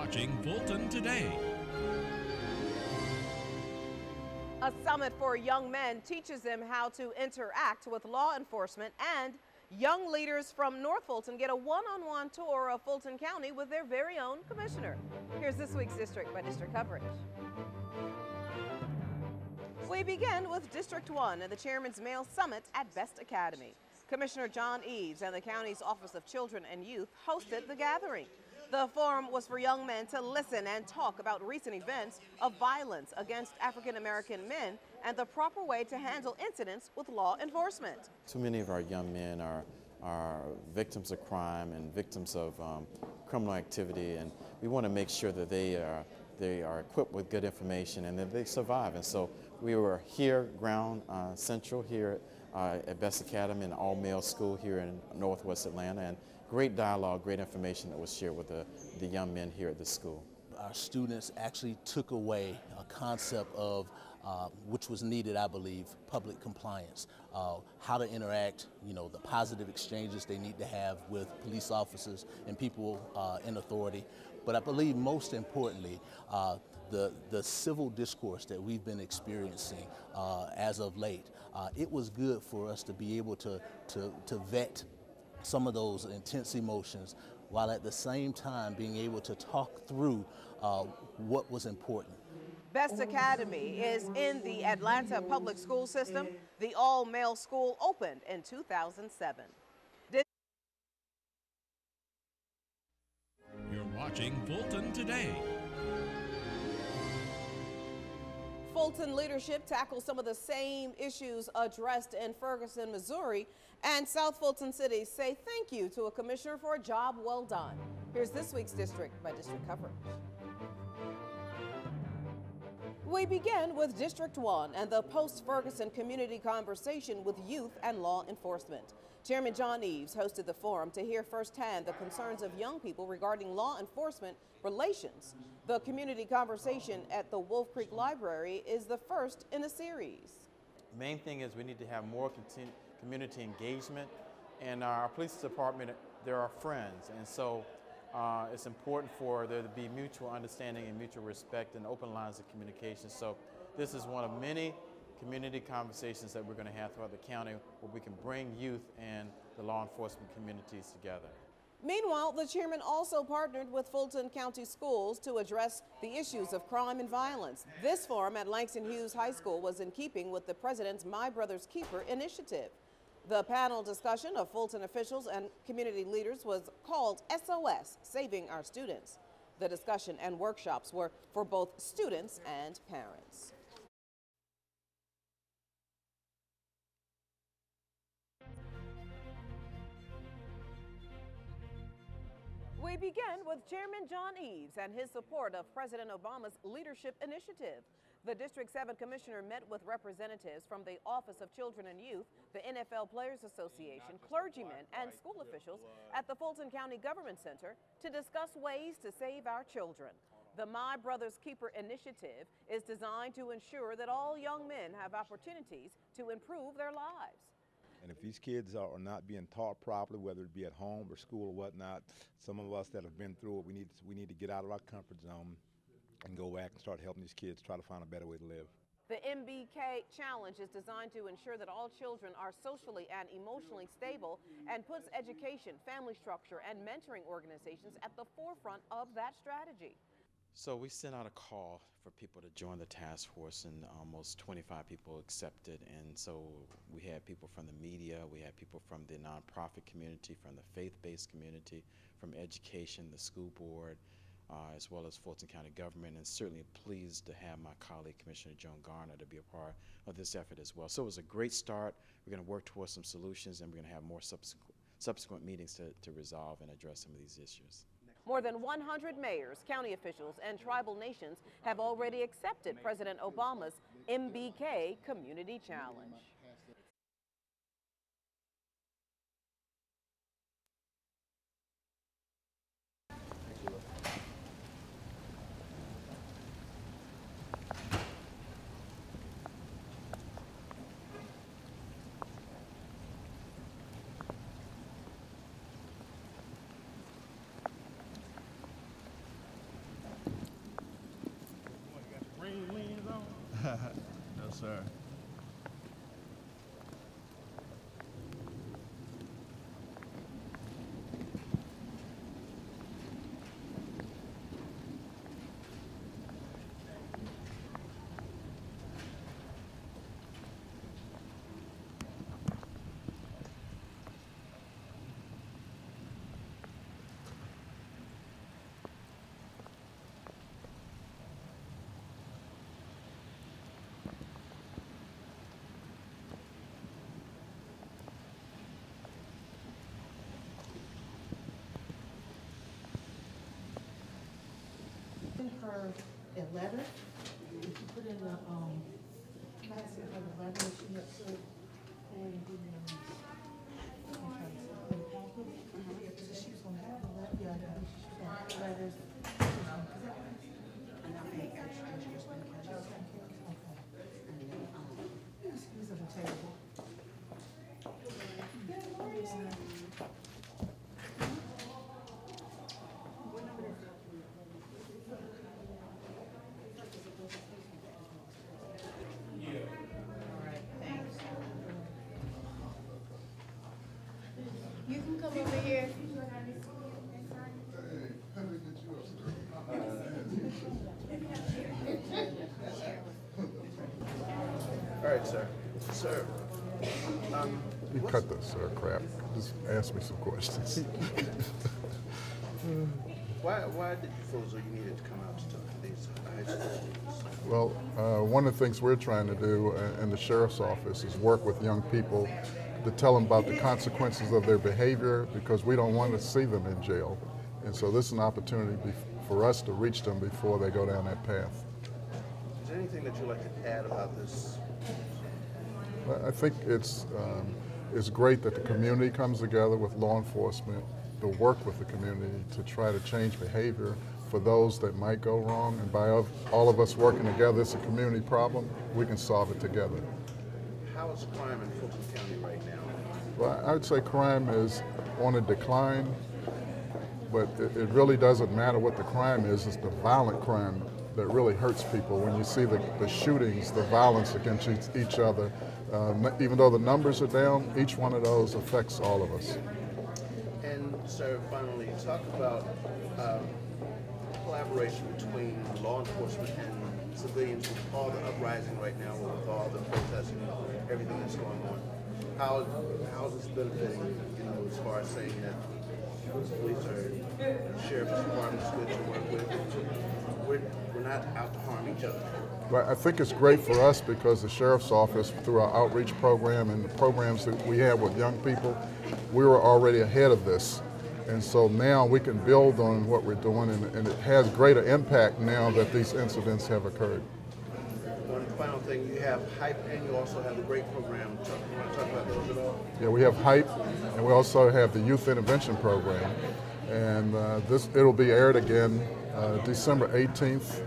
watching Fulton Today. A summit for young men teaches them how to interact with law enforcement, and young leaders from North Fulton get a one-on-one tour of Fulton County with their very own commissioner. Here's this week's district by district coverage. We begin with District 1 and the Chairman's Male Summit at Best Academy. Commissioner John Eves and the county's Office of Children and Youth hosted the gathering. The forum was for young men to listen and talk about recent events of violence against African American men and the proper way to handle incidents with law enforcement. Too many of our young men are victims of crime and victims of criminal activity, and we want to make sure that they are equipped with good information and that they survive. And so we were here, ground central here at Best Academy, an all-male school here in Northwest Atlanta, and great dialogue, great information that was shared with the young men here at the school. Our students actually took away a concept of which was needed, I believe, public compliance, how to interact, the positive exchanges they need to have with police officers and people in authority. But I believe most importantly, the civil discourse that we've been experiencing as of late, it was good for us to be able to vet some of those intense emotions while at the same time being able to talk through what was important. Best Academy is in the Atlanta public school system. The all-male school opened in 2007. You're watching Fulton Today. Fulton leadership tackles some of the same issues addressed in Ferguson, Missouri, and South Fulton City say thank you to a commissioner for a job well done. Here's this week's district by district coverage. We begin with District 1 and the post-Ferguson community conversation with youth and law enforcement. Chairman John Eves hosted the forum to hear firsthand the concerns of young people regarding law enforcement relations. The community conversation at the Wolf Creek Library is the first in a series. The main thing is we need to have more community engagement, and our police department, they're our friends, and so it's important for there to be mutual understanding and mutual respect and open lines of communication. So this is one of many community conversations that we're going to have throughout the county where we can bring youth and the law enforcement communities together. Meanwhile, the chairman also partnered with Fulton County Schools to address the issues of crime and violence. This forum at Langston Hughes High School was in keeping with the president's My Brother's Keeper initiative. The panel discussion of Fulton officials and community leaders was called SOS, Saving Our Students. The discussion and workshops were for both students and parents. We begin with Chairman John Eves and his support of President Obama's leadership initiative. The District 7 Commissioner met with representatives from the Office of Children and Youth, the NFL Players Association, clergymen, and school officials at the Fulton County Government Center to discuss ways to save our children. The My Brother's Keeper initiative is designed to ensure that all young men have opportunities to improve their lives. And if these kids are not being taught properly, whether it be at home or school or whatnot, some of us that have been through it, we need to get out of our comfort zone and go back and start helping these kids try to find a better way to live. The MBK Challenge is designed to ensure that all children are socially and emotionally stable and puts education, family structure, and mentoring organizations at the forefront of that strategy. So we sent out a call for people to join the task force, and almost 25 people accepted. And so we had people from the media, we had people from the nonprofit community, from the faith-based community, from education, the school board, as well as Fulton County government, and certainly pleased to have my colleague, Commissioner Joan Garner, to be a part of this effort as well. So it was a great start. We're going to work towards some solutions, and we're going to have more subsequent meetings to resolve and address some of these issues. More than 100 mayors, county officials, and tribal nations have already accepted President Obama's MBK Community Challenge. No, sir. Her a letter. She put in a class in her letter she had put in the packet. So she was gonna have the letter. Yeah, she was gonna have the letters. And I think actually just been catching. These are the table. You can come over here. All right, sir. Sir, You cut this crap. Just ask me some questions. why did you feel as though you needed to come out to talk to these high school students? Well, one of the things we're trying to do in the sheriff's office is work with young people to tell them about the consequences of their behavior, because we don't want to see them in jail. And so this is an opportunity for us to reach them before they go down that path. Is there anything that you'd like to add about this? I think it's great that the community comes together with law enforcement to work with the community to try to change behavior for those that might go wrong. And by all of us working together, it's a community problem. We can solve it together. How is crime in Fulton County right now? Well, I would say crime is on a decline, but it really doesn't matter what the crime is. It's the violent crime that really hurts people. When you see the shootings, the violence against each other, even though the numbers are down, each one of those affects all of us. And sir, finally, talk about collaboration between law enforcement and civilians with all the uprising right now, with all the protesting, everything that's going on. How is this benefiting, as far as saying that police are, sheriff's department's good to work with? We're not out to harm each other. But I think it's great for us because the sheriff's office, through our outreach program and the programs that we have with young people, we were already ahead of this. And so now we can build on what we're doing, and it has greater impact now that these incidents have occurred. One final thing, you have HYPE and you also have a great program. You want to talk about those at all? Yeah, we have HYPE, and we also have the Youth Intervention Program. And it'll be aired again December 18th,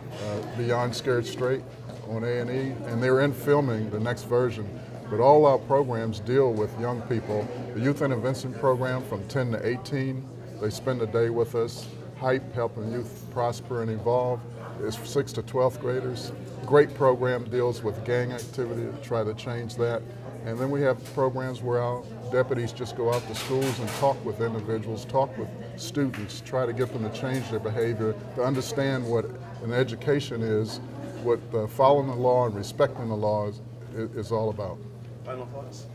Beyond Scared Straight on A&E, and they're in filming the next version. But all our programs deal with young people. The Youth Intervention Program from 10 to 18, they spend a day with us. HYPE, Helping Youth Prosper and Evolve, is 6 to 12th graders. Great program, deals with gang activity to try to change that. And then we have programs where our deputies just go out to schools and talk with individuals, talk with students, try to get them to change their behavior, to understand what an education is, what following the law and respecting the law is all about. Final thoughts?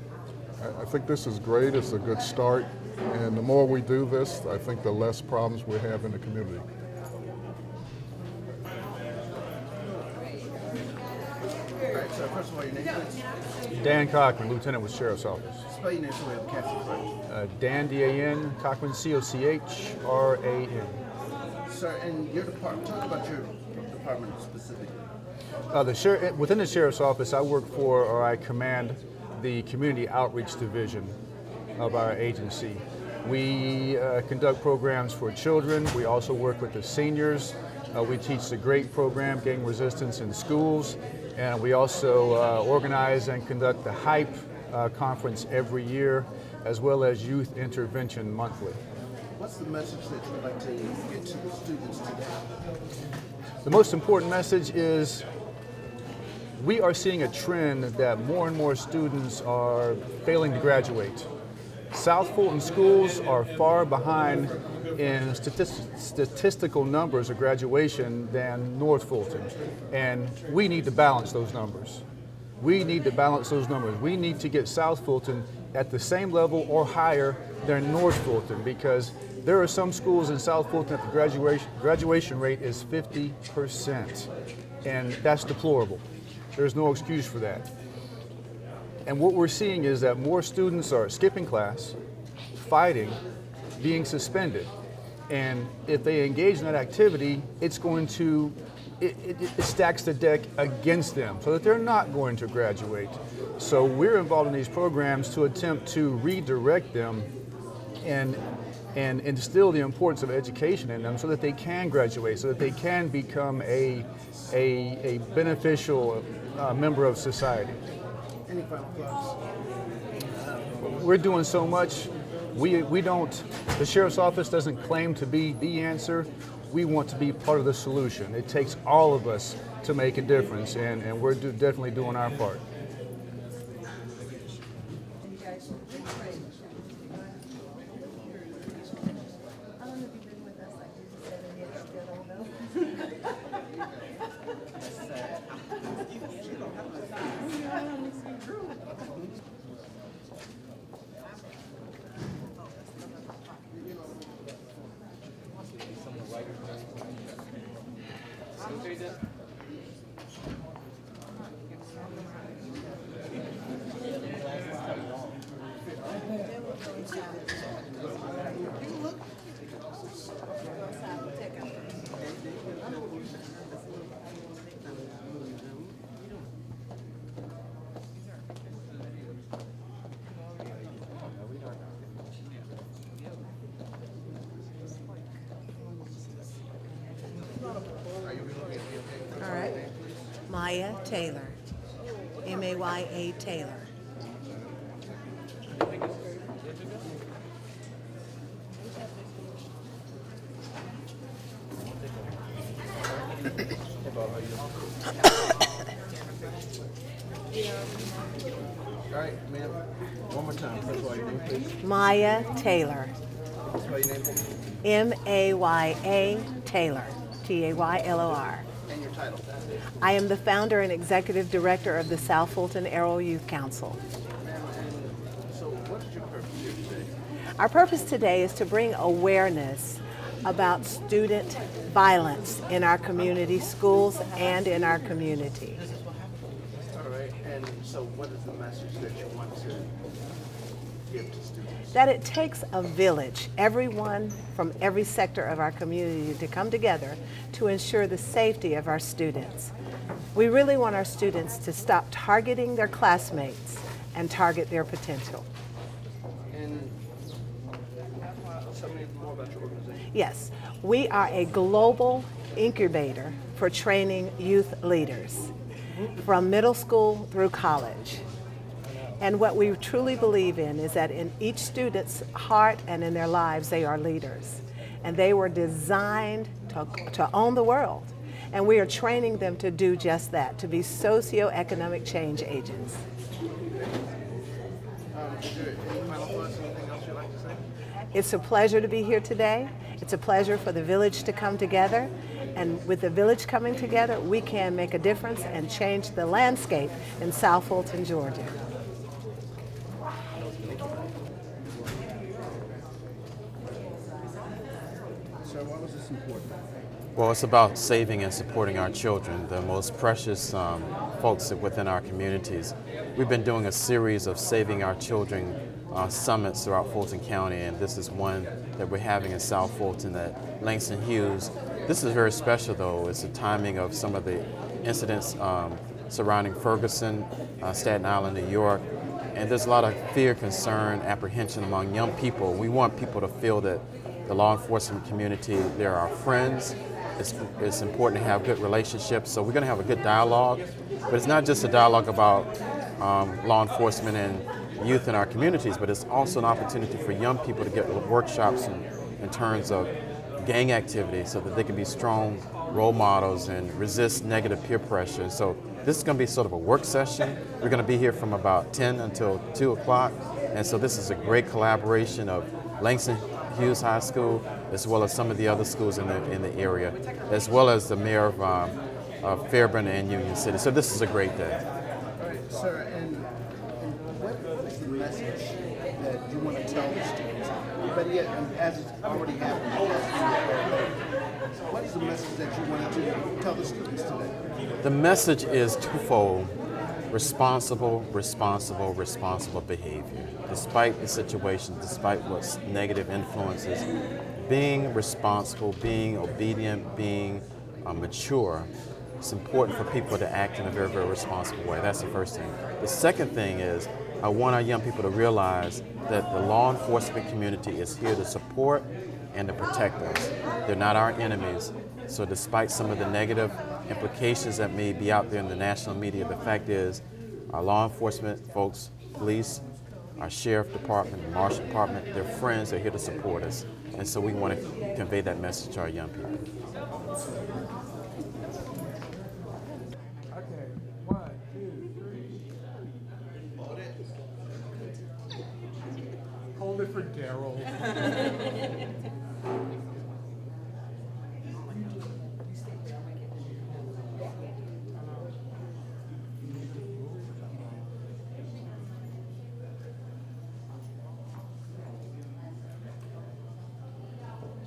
I think this is great. It's a good start. And the more we do this, I think the less problems we have in the community. All right, so first of all, your name, please? Dan Cochran, Lieutenant with Sheriff's Office. Spell your name so we have a caption for it. Dan, D-A-N, Cochran, C-O-C-H-R-A-N. Sir, and your department, talk about your department specifically. Within the Sheriff's Office, I work for, or I command, the Community Outreach Division of our agency. We conduct programs for children. We also work with the seniors. We teach the GREAT program, Gang Resistance in Schools. And we also organize and conduct the HYPE conference every year, as well as Youth Intervention monthly. What's the message that you'd like to get to the students today? The most important message is we are seeing a trend that more and more students are failing to graduate. South Fulton schools are far behind in statistical numbers of graduation than North Fulton, and we need to balance those numbers. We need to balance those numbers. We need to get South Fulton at the same level or higher than North Fulton, because there are some schools in South Fulton that the graduation rate is 50%, and that's deplorable. There's no excuse for that. And what we're seeing is that more students are skipping class, fighting, being suspended. And if they engage in that activity, it's going to, it stacks the deck against them so that they're not going to graduate. So we're involved in these programs to attempt to redirect them and instill the importance of education in them so that they can graduate, so that they can become a beneficial member of society. Any final thoughts? We're doing so much. We don't, the Sheriff's Office doesn't claim to be the answer. We want to be part of the solution. It takes all of us to make a difference, and we're definitely doing our part. All right. Maya Taylor. M-A-Y-A Taylor. All right, ma'am. One more time. Spell your name, please. Maya Taylor. Spell your name, please. M-A-Y-A Taylor. T-A-Y-L-O-R. And your title. I am the founder and executive director of the South Fulton Aero Youth Council. So what is your purpose here today? Our purpose today is to bring awareness about student violence in our community schools and in our community. All right, and so what is the message that you want to give to students? That it takes a village, everyone from every sector of our community, to come together to ensure the safety of our students. We really want our students to stop targeting their classmates and target their potential. And tell me more about your organization. Yes, we are a global incubator for training youth leaders from middle school through college. And what we truly believe in is that in each student's heart and in their lives, they are leaders. And they were designed to own the world. And we are training them to do just that, to be socioeconomic change agents. Is there any final thoughts, anything else you'd like to say? It's a pleasure to be here today. It's a pleasure for the village to come together. And with the village coming together, we can make a difference and change the landscape in South Fulton, Georgia. So why was this important? Well, it's about saving and supporting our children, the most precious folks within our communities. We've been doing a series of Saving Our Children summits throughout Fulton County, and this is one that we're having in South Fulton at Langston Hughes. This is very special, though. It's the timing of some of the incidents surrounding Ferguson, Staten Island, New York, and there's a lot of fear, concern, apprehension among young people. We want people to feel that the law enforcement community, they're our friends. It's important to have good relationships, so we're going to have a good dialogue, but it's not just a dialogue about law enforcement and youth in our communities, but it's also an opportunity for young people to get workshops in terms of gang activity so that they can be strong role models and resist negative peer pressure. So this is going to be sort of a work session. We're going to be here from about 10 until 2 o'clock. And so this is a great collaboration of Langston Hughes High School, as well as some of the other schools in the area, as well as the mayor of Fairburn and Union City. So this is a great day. All right, sir, and what is the message that you want to tell the students? But yet, as it's already happened, what is the message that you wanted to tell the students today? The message is twofold: responsible, responsible, responsible behavior. Despite the situation, despite what's negative influences, being responsible, being obedient, being mature, it's important for people to act in a very, very responsible way. That's the first thing. The second thing is I want our young people to realize that the law enforcement community is here to support and to protect us. They're not our enemies. So despite some of the negative implications that may be out there in the national media, the fact is our law enforcement folks, police, our sheriff department, the marshal department, they're friends, they're here to support us. And so we want to convey that message to our young people. Okay, 1, 2, 3. Hold it for Daryl.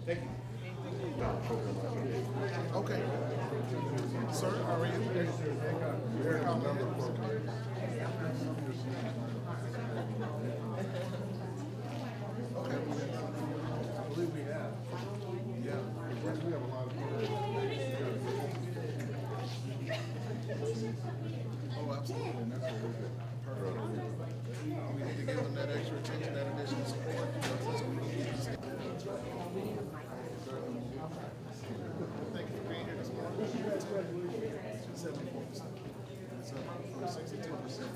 Thank you. Okay. Sir, how are you? Eric, how are you? Okay. I believe we have. Yeah. We have a lot of Oh, absolutely. And that's what we did. Perfect. We need to give them that extra attention, that additional support. That's what we need to see. Thank you for being here this morning. 74%. So, 62%.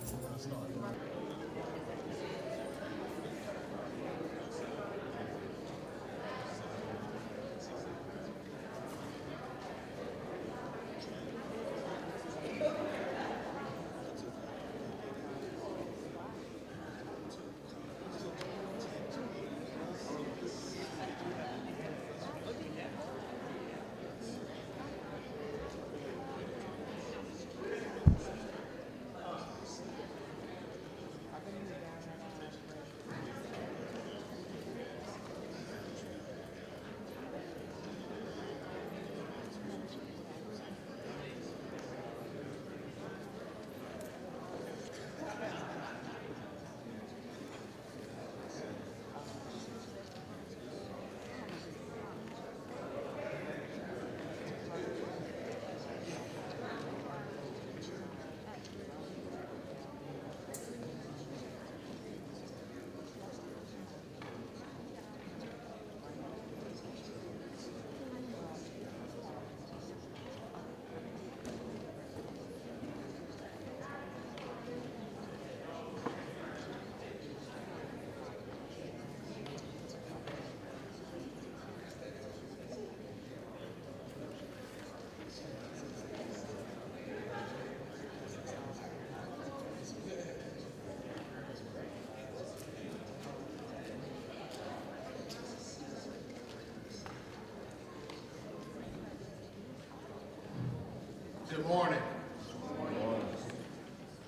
Good morning.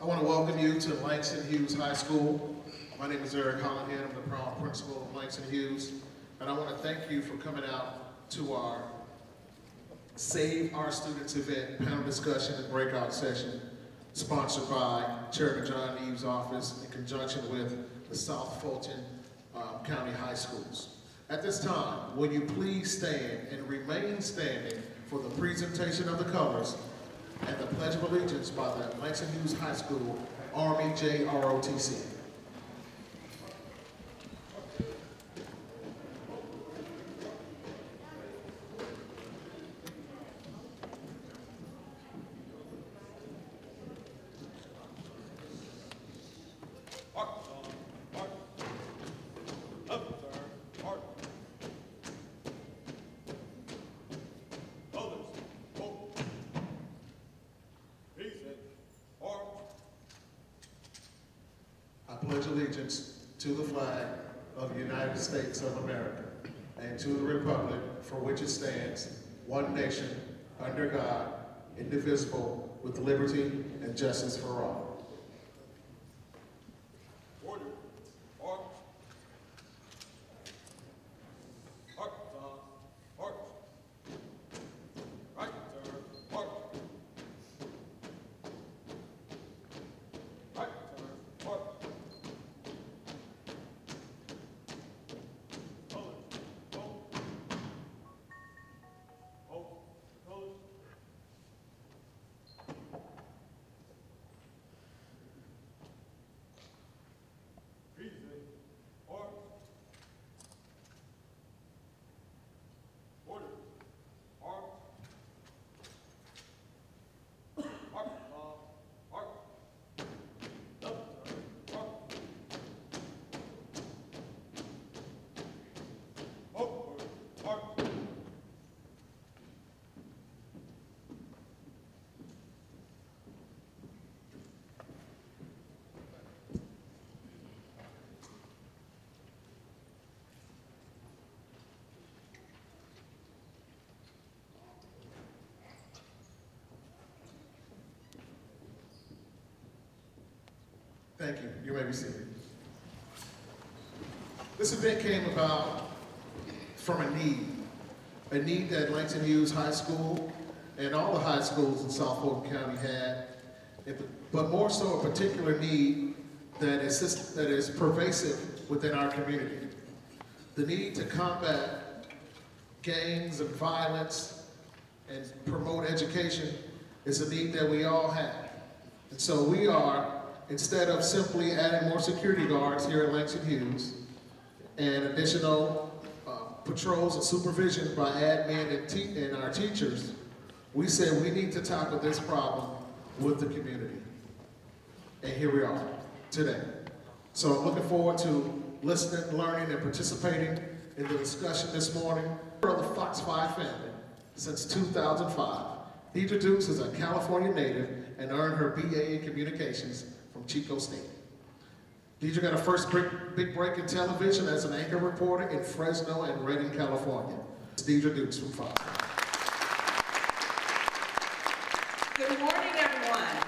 I want to welcome you to Langston Hughes High School. My name is Eric Hollihan. I'm the proud principal of Langston Hughes. And I want to thank you for coming out to our Save Our Students event, panel discussion and breakout session, sponsored by Chairman John Eves' office in conjunction with the South Fulton County High Schools. At this time, will you please stand and remain standing for the presentation of the colors and the Pledge of Allegiance by the Langston Hughes High School Army JROTC. pledge allegiance to the flag of the United States of America and to the republic for which it stands, one nation, under God, indivisible, with liberty and justice for all. Thank you. You may be seated. This event came about from a need that Langston Hughes High School and all the high schools in South Fulton County had, but more so a particular need that is pervasive within our community. The need to combat gangs and violence and promote education is a need that we all have. And so we are, instead of simply adding more security guards here at Langston Hughes and additional patrols and supervision by admin and our teachers, we said we need to tackle this problem with the community. And here we are today. So I'm looking forward to listening, learning, and participating in the discussion this morning. Of the Fox 5 family since 2005. Deidre Dukes is a California native and earned her BA in Communications from Chico State. Deidre got her first big break in television as an anchor reporter in Fresno and Redding, California. It's Deidre Dukes from Fox. Good morning, everyone.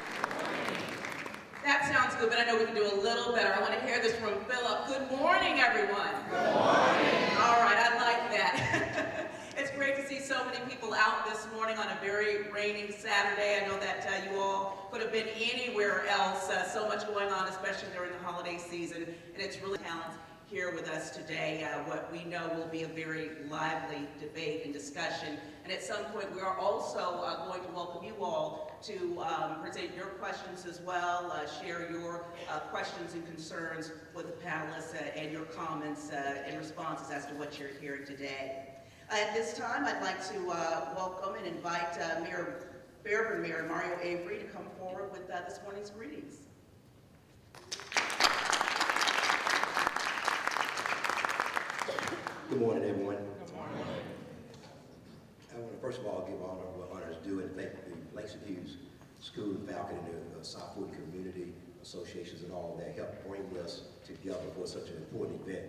That sounds good, but I know we can do a little better. I want to hear this from Philip. Good morning, everyone. Good morning. All right, I like that. It's great to see so many people out this morning on a very rainy Saturday. I know that you all could have been anywhere else. So much going on, especially during the holiday season. And it's really talented here with us today, what we know will be a very lively debate and discussion. And at some point, we are also going to welcome you all to present your questions as well, share your questions and concerns with the panelists and your comments and responses as to what you're hearing today. At this time, I'd like to welcome and invite Mayor Fairburn Mayor Mario Avery to come forward with this morning's greetings. Good morning, everyone. Good morning. I want to first of all give honor where honor is due and thank the Langston Hughes School and Falcon and the South Fulton Community Associations and all that helped bring us together for such an important event.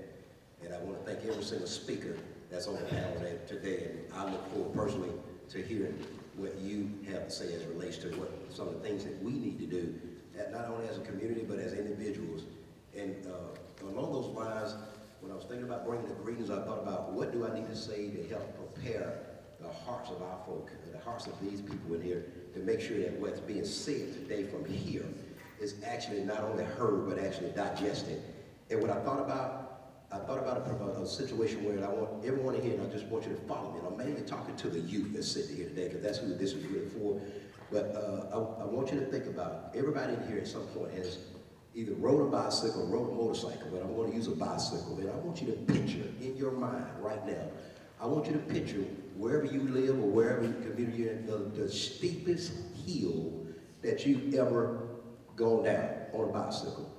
And I want to thank every single speaker that's on the panel today. And I look forward personally to hearing what you have to say as it relates to what some of the things that we need to do, not only as a community, but as individuals. And along those lines, when I was thinking about bringing the greetings, I thought about what do I need to say to help prepare the hearts of our folk, the hearts of these people in here, to make sure that what's being said today from here is actually not only heard, but actually digested. And what I thought about a situation where I want everyone in here, and I just want you to follow me. And I'm mainly talking to the youth that's sitting here today, because that's who this is really for. But I want you to think about everybody in here at some point has either rode a bicycle or rode a motorcycle, but I'm going to use a bicycle. And I want you to picture in your mind right now, I want you to picture wherever you live or wherever you community you're in, the steepest hill that you've ever gone down on a bicycle.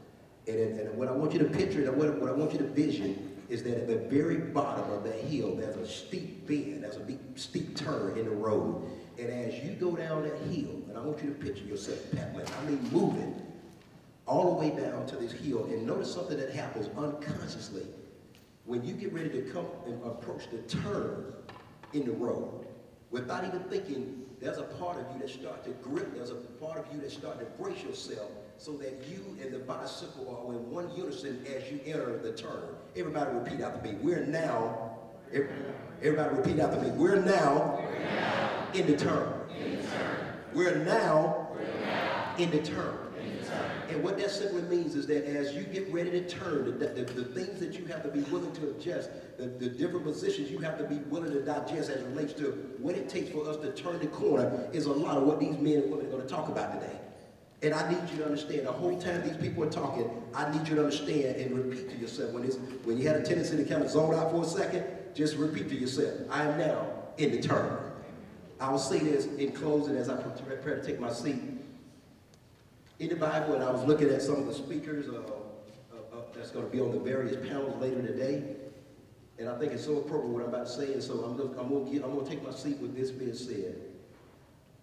And what I want you to picture, and what I want you to vision is that at the very bottom of that hill, there's a steep bend, there's a big steep turn in the road. And as you go down that hill, and I want you to picture yourself pedaling, moving all the way down to this hill, and notice is something that happens unconsciously. When you get ready to come and approach the turn in the road, without even thinking, there's a part of you that start to grip, there's a part of you that start to brace yourself so that you and the bicycle are in one unison as you enter the turn. Everybody repeat after me. We're now, everybody repeat after me. We're now in the turn. We're now in the turn. And what that simply means is that as you get ready to turn, the things that you have to be willing to adjust, the different positions you have to be willing to digest as it relates to what it takes for us to turn the corner is a lot of what these men and women are going to talk about today. And I need you to understand, the whole time these people are talking, I need you to understand and repeat to yourself. When you had a tendency to kind of zone out for a second, just repeat to yourself, I am now in the turn. I will say this in closing as I prepare to take my seat. In the Bible, and I was looking at some of the speakers that's going to be on the various panels later today, and I think it's so appropriate what I'm about to say, and so I'm going to take my seat with this being said.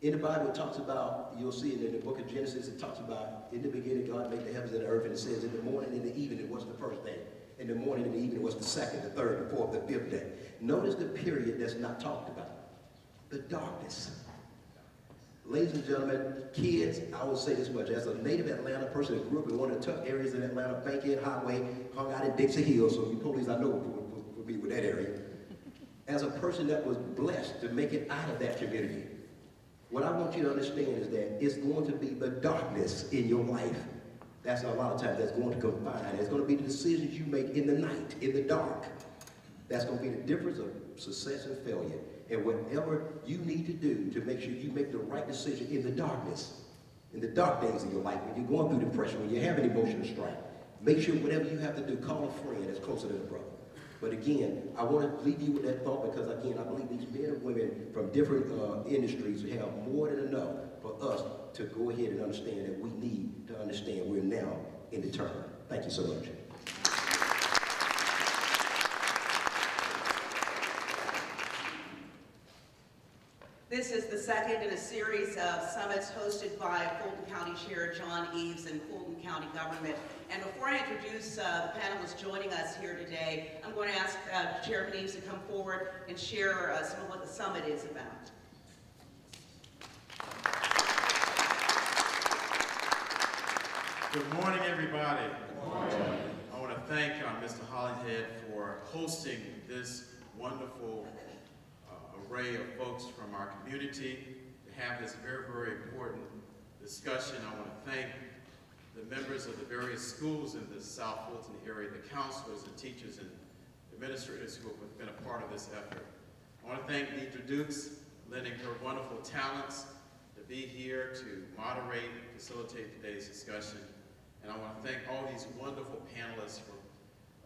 In the Bible, it talks about, you'll see it in the book of Genesis, it talks about, in the beginning, God made the heavens and the earth, and it says, in the morning and the evening, it was the first day. In the morning and the evening, it was the second, the third, the fourth, the fifth day. Notice the period that's not talked about. The darkness. Ladies and gentlemen, kids, I will say this much. As a native Atlanta person that grew up in one of the tough areas in Atlanta, Bankhead Highway, hung out in Dixie Hill, so you police I know would be with that area. As a person that was blessed to make it out of that community, what I want you to understand is that it's going to be the darkness in your life. That's a lot of times that's going to confine. It's going to be the decisions you make in the night, in the dark. That's going to be the difference of success and failure. And whatever you need to do to make sure you make the right decision in the darkness, in the dark days of your life, when you're going through depression, when you have an emotional strike, make sure whatever you have to do, call a friend that's closer than a brother. But again, I want to leave you with that thought because, again, I believe these men and women from different industries have more than enough for us to go ahead and understand that we need to understand we're now in the turn. Thank you so much. This is the second in a series of summits hosted by Fulton County Chair John Eves and Fulton County government. And before I introduce the panelists joining us here today, I'm going to ask Chairman Eves to come forward and share some of what the summit is about. Good morning, everybody. Good morning. I want to thank Mr. Hollingshead for hosting this wonderful array of folks from our community to have this very, very important discussion. I want to thank the members of the various schools in the South Fulton area, the counselors and teachers and administrators who have been a part of this effort. I want to thank Deidre Dukes, lending her wonderful talents to be here to moderate and facilitate today's discussion. And I want to thank all these wonderful panelists for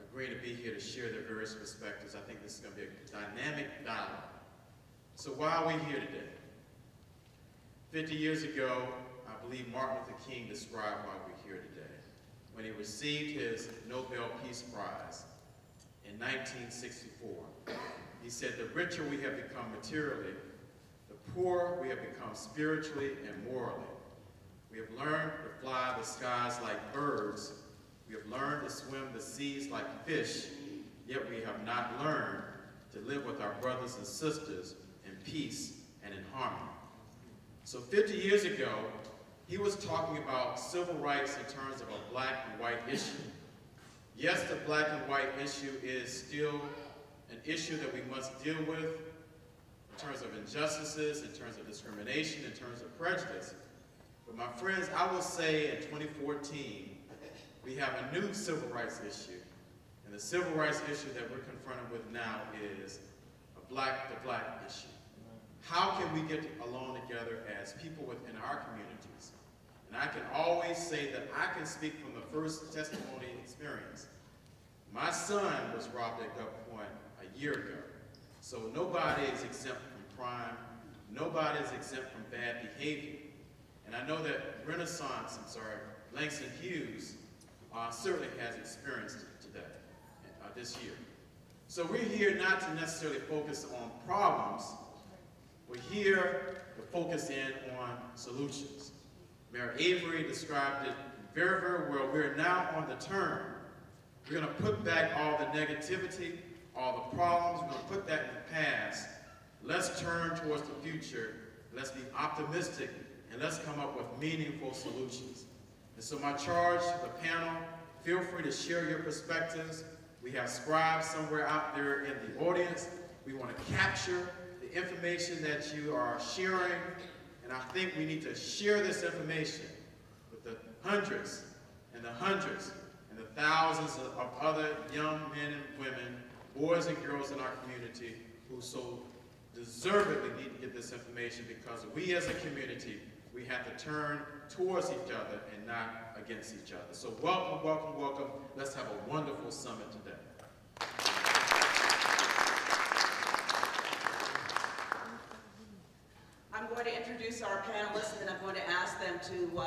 agreeing to be here to share their various perspectives. I think this is going to be a dynamic dialogue. So why are we here today? 50 years ago, I believe Martin Luther King described why we're here today. When he received his Nobel Peace Prize in 1964, he said, the richer we have become materially, the poorer we have become spiritually and morally. We have learned to fly the skies like birds. We have learned to swim the seas like fish, yet we have not learned to live with our brothers and sisters in peace and in harmony. So 50 years ago, he was talking about civil rights in terms of a black and white issue. Yes, the black and white issue is still an issue that we must deal with in terms of injustices, in terms of discrimination, in terms of prejudice. But my friends, I will say in 2014, we have a new civil rights issue. And the civil rights issue that we're confronted with now is a black-to-black issue. How can we get along together as people within our communities? And I can always say that I can speak from the first testimony experience. My son was robbed at gunpoint a year ago. So nobody is exempt from crime. Nobody is exempt from bad behavior. And I know that Langston Hughes certainly has experienced it today, this year. So we're here not to necessarily focus on problems. We're here to focus in on solutions. Mayor Avery described it very, very well. We're now on the turn. We're going to put back all the negativity, all the problems. We're going to put that in the past. Let's turn towards the future. Let's be optimistic, and let's come up with meaningful solutions. And so my charge to the panel, feel free to share your perspectives. We have scribes somewhere out there in the audience. We want to capture the information that you are sharing, and I think we need to share this information with the hundreds and the hundreds and the thousands of other young men and women, boys and girls in our community who so deservedly need to get this information, because we as a community, we have to turn towards each other and not against each other. So welcome, welcome, welcome. Let's have a wonderful summit today. I'm going to introduce our panelists, and then I'm going to ask them to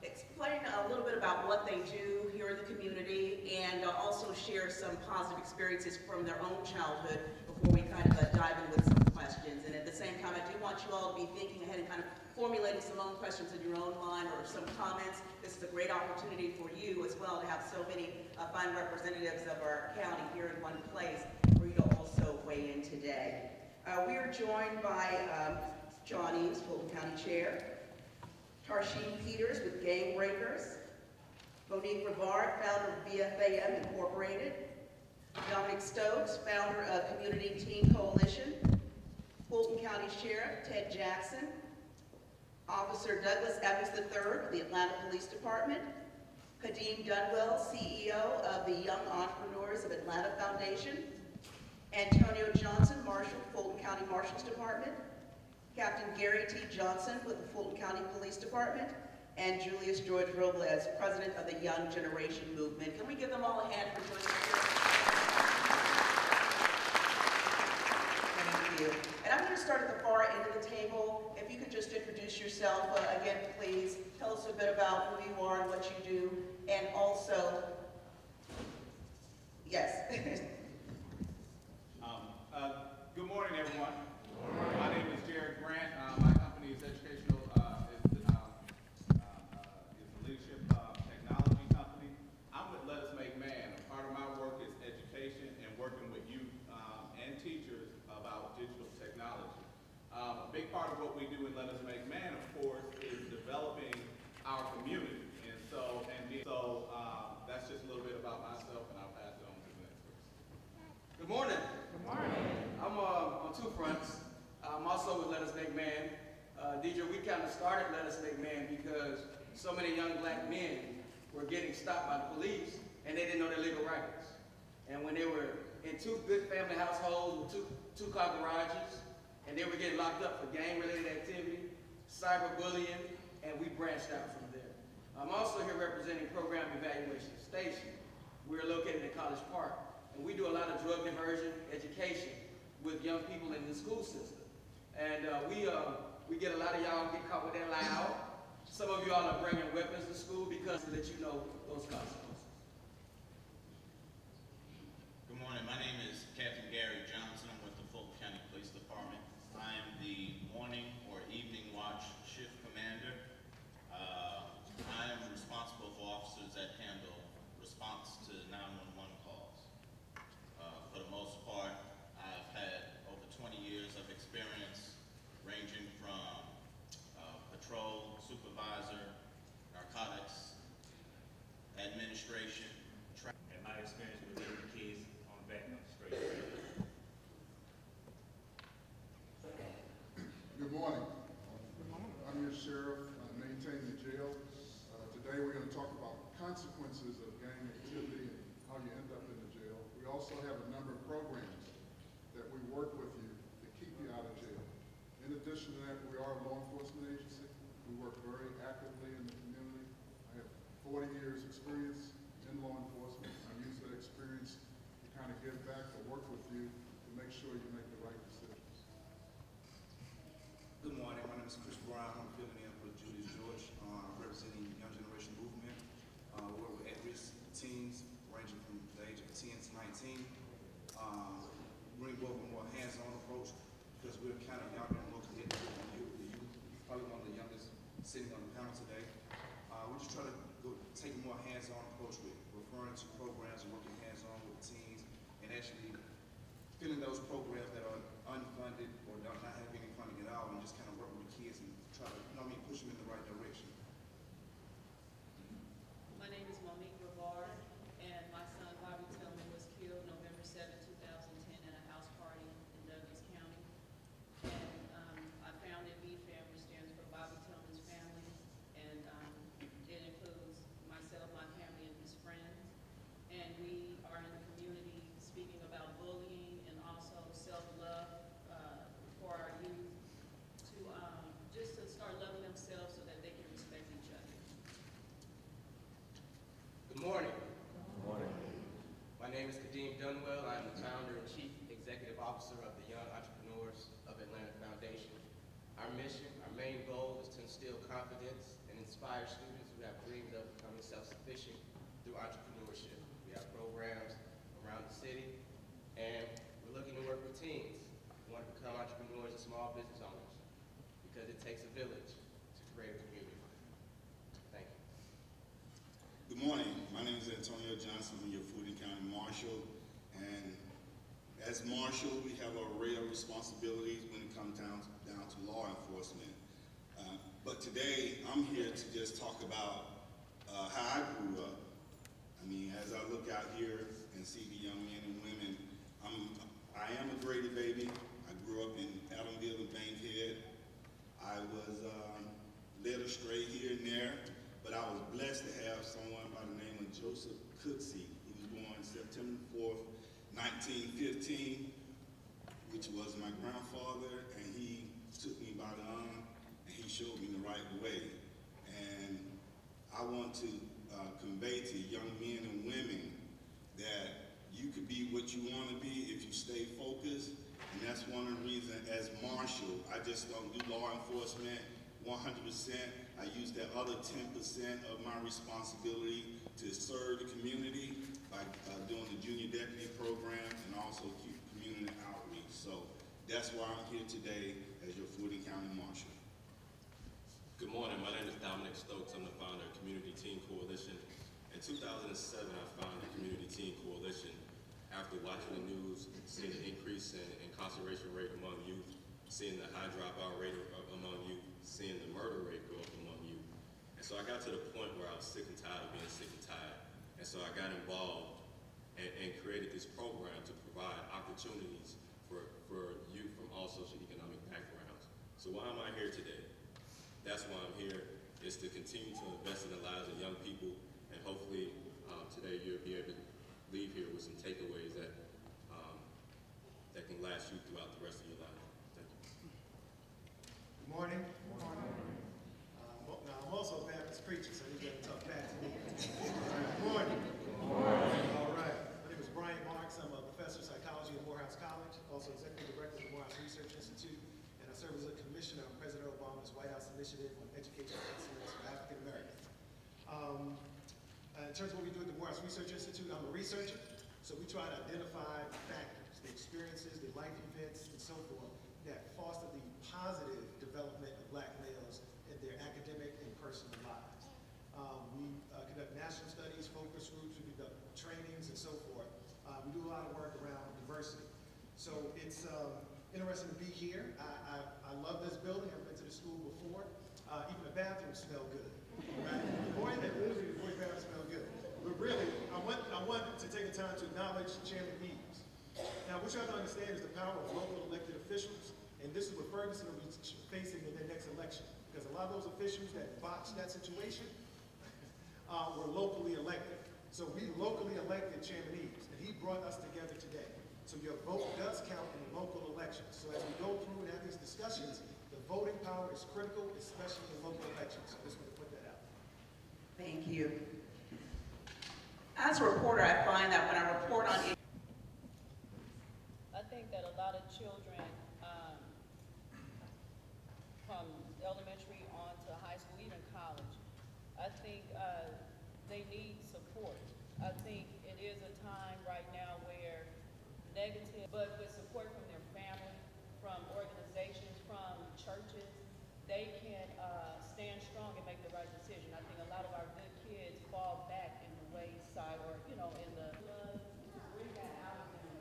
explain a little bit about what they do here in the community, and also share some positive experiences from their own childhood before we kind of dive in with some questions. And at the same time, I do want you all to be thinking ahead and kind of formulating some own questions in your own mind or some comments. This is a great opportunity for you as well to have so many fine representatives of our county here in one place for you to also weigh in today. We are joined by John Eaves, Fulton County Chair, Tarsheen Peters with Game Breakers, Monique Rivard, founder of BFAM Incorporated, Dominic Stokes, founder of Community Teen Coalition, Fulton County Sheriff Ted Jackson, Officer Douglas Evans III of the Atlanta Police Department, Kadeem Dunwell, CEO of the Young Entrepreneurs of Atlanta Foundation, Antonio Johnson, Marshal, Fulton County Marshal's Department, Captain Gary T. Johnson with the Fulton County Police Department, and Julius George Robles, President of the Young Generation Movement. Can we give them all a hand for joining us here? Thank you. And I'm going to start at the far end of the table. If you could just introduce yourself again, please. Tell us a bit about who you are and what you do, and also, yes. Good morning, everyone. My name is Jared Grant. My company is educational, is a leadership technology company. I'm with Let Us Make Man. Part of my work is education and working with youth and teachers about digital technology. A big part of what we do in Let Us Make Man, of course, is developing our community. And so that's just a little bit about myself, and I'll pass it on to the next person. Good morning. Good morning. I'm on two fronts. I'm also with Let Us Make Man. Deidre, we kind of started Let Us Make Man because so many young black men were getting stopped by the police and they didn't know their legal rights. And when they were in two good family households with two-car garages, and they were getting locked up for gang-related activity, cyberbullying, and we branched out from there. I'm also here representing Program Evaluation Station. We're located in College Park, and we do a lot of drug diversion education with young people in the school system. And we get a lot of y'all get caught with that loud. Some of y'all are bringing weapons to school because to let you know those consequences. Good morning, my name is Captain Gary Johnson. I'm with the Fulton County Police Department. I am the morning or evening watch shift commander. I am responsible for officers that handle response to 911 calls. For the most part, I've had over 20 years of experience ranging from patrol, supervisor, narcotics, administration, and my experience with getting the kids on back on the straight track. Good morning. I'm your sheriff. I maintain the jail. Today we're going to talk about consequences of gang activity and how you end up in the jail. We also have a number of programs that we work with you to keep you out of jail. In addition to that, we are a law enforcement agency. We work very actively in the community. I have 40 years experience in law enforcement. I use that experience to kind of give back to work with you to make sure you make the right decisions. Good morning, my name is Chris Brown. I'm filling in for Julius George, representing Young Generation Movement. We work with at-risk teens ranging from the age of 10 to 19. Bring more of a more hands-on approach because we're kind of younger and more connected with the youth. Probably one of the youngest sitting on the panel today. We just try to take a more hands-on approach with referring to programs and working actually filling those programs that are unfunded or not have any funding at all, and just kind of work with the kids and try to, push them in the right direction. My name is Monique Rivard, and my son Bobby Tillman was killed November 7, 2010 at a house party in Douglas County. And I founded BFAM, which stands for Bobby Tillman's Family, and it includes myself, my family, and his friends. And we are in the community speaking about bullying and also self-love for our youth to just to start loving themselves so that they can respect each other. Good morning. Good morning. My name is Kadeem Dunwell. I'm the founder and chief executive officer of the Young Entrepreneurs of Atlanta Foundation. Our mission, our main goal is to instill confidence and inspire students who have dreamed of becoming self-sufficient through entrepreneurship. We have programs around the city, and we're looking to work with teens who want to become entrepreneurs and small business owners, because it takes a village to create a community. Thank you. Good morning. My name is Antonio Johnson. I'm your Fulton County Marshal. And as Marshal, we have an array of responsibilities when it comes down to law enforcement. But today, I'm here to just talk about how I grew up. I mean, as I look out here and see the young men and women, I am a Grady baby. I grew up in Adamville and Bankhead. I was led astray here and there, but I was blessed to have someone by the name of Joseph Cooksey. He was born September 4th, 1915, which was my grandfather, and he took me by the arm and he showed me the right way. And I want to convey to young men and women that you could be what you want to be if you stay focused. And that's one of the reasons, as Marshal, I just don't do law enforcement 100%. I use that other 10% of my responsibility to serve the community by doing the junior deputy program and also community outreach. So that's why I'm here today as your Fulton County Marshal. Good morning, my name is Dominic Stokes. I'm the founder of Community Teen Coalition. In 2007, I founded the Community Teen Coalition after watching the news, seeing the increase in incarceration rate among youth, seeing the high dropout rate among youth, seeing the murder rate go up among youth. And so I got to the point where I was sick and tired of being sick and tired. And so I got involved and created this program to provide opportunities for youth from all socioeconomic backgrounds. So why am I here today? That's why I'm here, is to continue to invest in the lives of young people, and hopefully today you'll be able to leave here with some takeaways that that can last you throughout the rest of your life. Thank you. Good morning. Good morning. Now I'm also a Baptist preacher, so you got to talk back to me. Good morning. Good morning. All right. My name is Brian Marks. I'm a professor of psychology at Morehouse College, also executive director of the Morehouse Research Institute, and I serve as a commissioner on President Obama's White House initiative on education excellence for African Americans. In terms of what we do at the Morehouse Research Institute, I'm a researcher, so we try to identify factors, the experiences, the life events, and so forth that foster the positive development of black males in their academic and personal lives. We conduct national studies, focus groups, we conduct trainings, and so forth. We do a lot of work around diversity. So it's interesting to be here. I love this building. I've been to the school before. Even the bathrooms smell good. Right? The boys bathrooms smell good. But really, I want to take the time to acknowledge Chairman Eves. Now, what you have to understand is the power of local elected officials, and this is what Ferguson will be facing in their next election, because a lot of those officials that botched that situation were locally elected. So we locally elected Chairman Eves, and he brought us together today. So your vote does count in local elections. So as we go through and have these discussions, the voting power is critical, especially in local elections. So I just want to put that out. Thank you. As a reporter, I find that when I report on I think that a lot of children from elementary on to high school, even college, I think they need support. I think it is a time right now where negative, but with support from their family, from organizations, from churches, they can stand strong and make the right decision. I think a lot of our good kids fall back in the wayside, or in the bring that out of them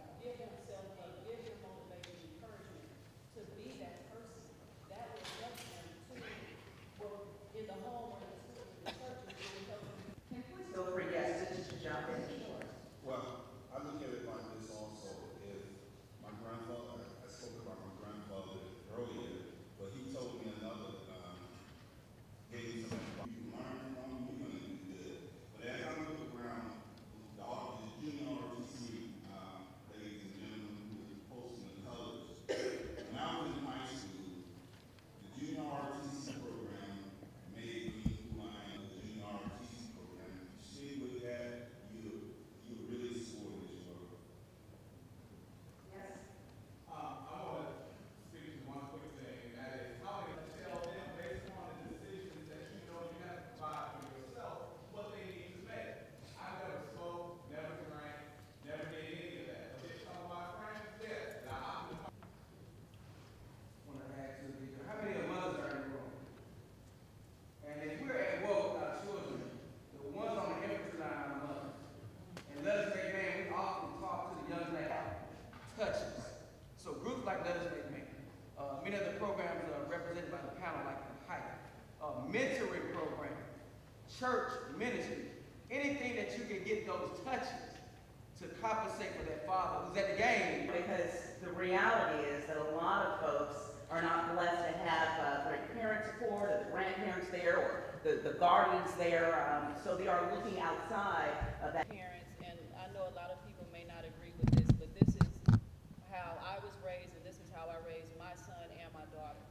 church, ministry, anything that you can get those touches to compensate for that father who's at the game. Because the reality is that a lot of folks are not blessed to have their parent support or the grandparents there or the guardians there, so they are looking outside of that. Parents, and I know a lot of people may not agree with this, but this is how I was raised, and this is how I raised my son and my daughter.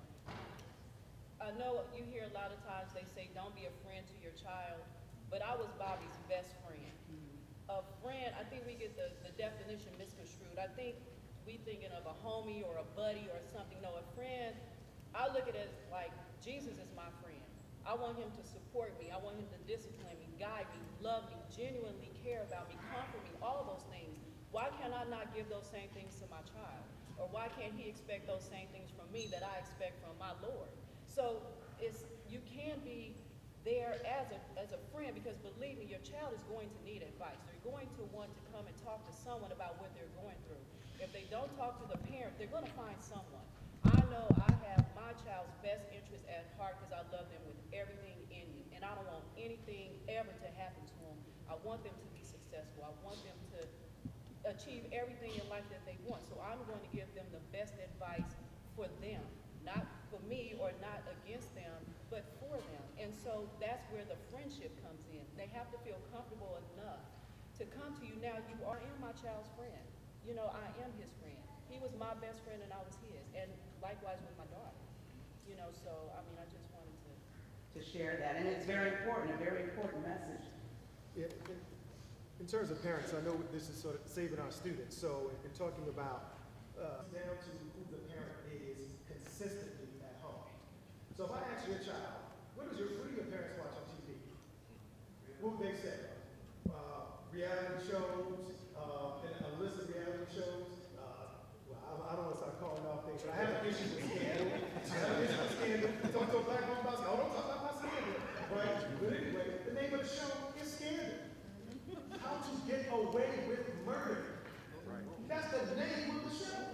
I know you hear a lot of times they say don't be a friend to your child, but I was Bobby's best friend. A friend, I think we get the definition misconstrued. I think we thinking of a homie or a buddy or something. No, a friend, I look at it as like Jesus is my friend. I want him to support me. I want him to discipline me, guide me, love me, genuinely care about me, comfort me, all of those things. Why can I not give those same things to my child? Or why can't he expect those same things from me that I expect from my Lord? So you can be there as a friend, because believe me, your child is going to need advice. They're going to want to come and talk to someone about what they're going through. If they don't talk to the parent, they're going to find someone. I know I have my child's best interest at heart because I love them with everything in me, and I don't want anything ever to happen to them. I want them to be successful. I want them to achieve everything in life that they want. So I'm going to give them the best advice for them, not for me or not against them, but for them. And so that's where the friendship comes in. They have to feel comfortable enough to come to you. Now, you are my child's friend. You know, I am his friend. He was my best friend and I was his. And likewise with my daughter. You know, so, I mean, I just wanted to share that. And it's very important, a very important message. In terms of parents, I know this is sort of saving our students. So in talking about down to who the parent is consistently at home. So if I ask your child, what do your parents watch on TV? What would they say? Reality shows, and a list of reality shows. Well, I don't want to start calling off things, but I have an issue with scandal. Talk to a black woman about scandal. Oh, don't talk about my scandal. Right? But anyway, the name of the show is Scandal. How to Get Away with Murder. Right. That's the name of the show.